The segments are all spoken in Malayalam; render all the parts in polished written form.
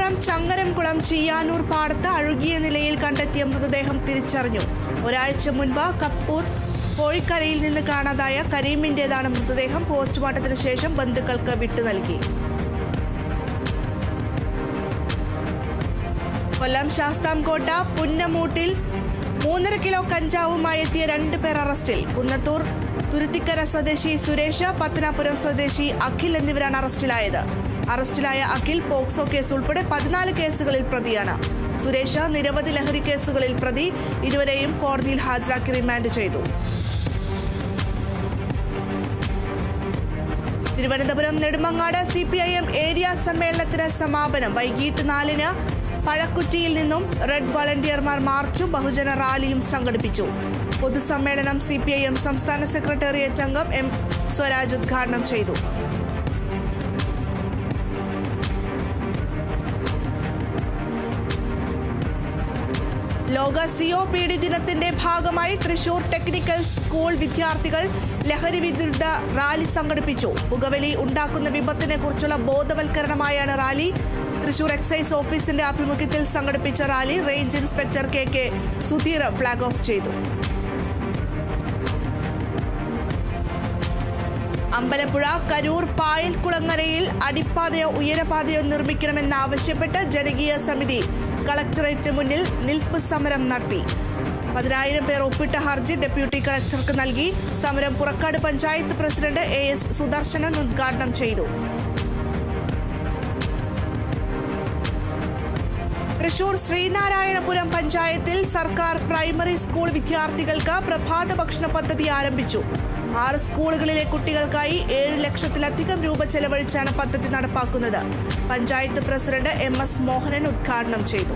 മലപ്പുറം ചങ്ങരംകുളം ചിയ്യാനൂർ പാടത്ത് അഴുകിയ നിലയിൽ കണ്ടെത്തിയ മൃതദേഹം തിരിച്ചറിഞ്ഞു. ഒരാഴ്ച മുൻപ് കപ്പൂർ കോഴിക്കരയിൽ നിന്ന് കാണാതായ കരീമിന്റേതാണ് മൃതദേഹം. പോസ്റ്റ്മോർട്ടത്തിന് ശേഷം ബന്ധുക്കൾക്ക് വിട്ടു നൽകി. കൊല്ലം ശാസ്താംകോട്ട പുന്നമൂട്ടിൽ 3.5 കിലോ കഞ്ചാവുമായി എത്തിയ 2 പേർ അറസ്റ്റിൽ. കുന്നത്തൂർ തുരുത്തിക്കര സ്വദേശി സുരേഷ്, പത്തനാപുരം സ്വദേശി അഖിൽ എന്നിവരാണ് അറസ്റ്റിലായത്. അറസ്റ്റിലായ അഖിൽ പോക്സോ കേസ് ഉൾപ്പെടെ 14 കേസുകളിൽ പ്രതിയാണ്. സുരേഷ് നിരവധി ലഹരി കേസുകളിൽ പ്രതി. ഇരുവരെയും കോടതിയിൽ ഹാജരാക്കി റിമാൻഡ് ചെയ്തു. തിരുവനന്തപുരം നെടുമങ്ങാട് CPIM ഏരിയ സമ്മേളനത്തിന് സമാപനം. വൈകിട്ട് 4-ന് പഴക്കുറ്റിയിൽ നിന്നും റെഡ് വളണ്ടിയർമാർ മാർച്ചും ബഹുജന റാലിയും സംഘടിപ്പിച്ചു. പൊതുസമ്മേളനം CPIM സംസ്ഥാന സെക്രട്ടേറിയറ്റ് അംഗം M. സ്വരാജ് ഉദ്ഘാടനം ചെയ്തു. ലോക COPD ദിനത്തിന്റെ ഭാഗമായി തൃശൂർ ടെക്നിക്കൽ സ്കൂൾ വിദ്യാർത്ഥികൾ ലഹരി വിരുദ്ധ റാലി സംഘടിപ്പിച്ചു. പുകവലി ഉണ്ടാക്കുന്ന വിപത്തിനെ കുറിച്ചുള്ള ബോധവൽക്കരണമായാണ് റാലി. തൃശൂർ എക്സൈസ് ഓഫീസിന്റെ ആഭിമുഖ്യത്തിൽ സംഘടിപ്പിച്ച rally range inspector KK Sudheer flag off ചെയ്തു. അമ്പലപ്പുഴ കരൂർ പായൽക്കുളങ്ങരയിൽ അടിപ്പാതയോ ഉയരപാതയോ നിർമ്മിക്കണമെന്നാവശ്യപ്പെട്ട് ജനകീയ സമിതി കളക്ടറേറ്റിന് മുന്നിൽ നിൽപ്പ് സമരം നടത്തി. 10,000 പേർ ഒപ്പിട്ട ഹർജി ഡെപ്യൂട്ടി കളക്ടർക്ക് നൽകി. സമരം പുറക്കാട് പഞ്ചായത്ത് പ്രസിഡന്റ് AS സുദർശനൻ ഉദ്ഘാടനം ചെയ്തു. തൃശൂർ ശ്രീനാരായണപുരം പഞ്ചായത്തിൽ സർക്കാർ പ്രൈമറി സ്കൂൾ വിദ്യാർത്ഥികൾക്ക് പ്രഭാത ഭക്ഷണ പദ്ധതി ആരംഭിച്ചു. 6 സ്കൂളുകളിലെ കുട്ടികൾക്കായി 7 ലക്ഷത്തിലധികം രൂപ ചെലവഴിച്ചാണ് പദ്ധതി നടപ്പാക്കുന്നത്. പഞ്ചായത്ത് പ്രസിഡന്റ് MS മോഹനൻ ഉദ്ഘാടനം ചെയ്തു.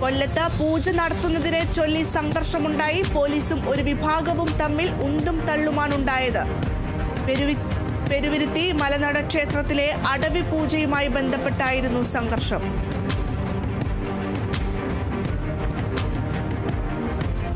കൊല്ലത്ത് പൂജ നടത്തുന്നതിനെ ചൊല്ലി സംഘർഷമുണ്ടായി. പോലീസും ഒരു വിഭാഗവും തമ്മിൽ ഉന്തും തള്ളുമാണുണ്ടായത്. പെരുവിരുത്തി മലനട ക്ഷേത്രത്തിലെ അടവി പൂജയുമായി ബന്ധപ്പെട്ടായിരുന്നു സംഘർഷം.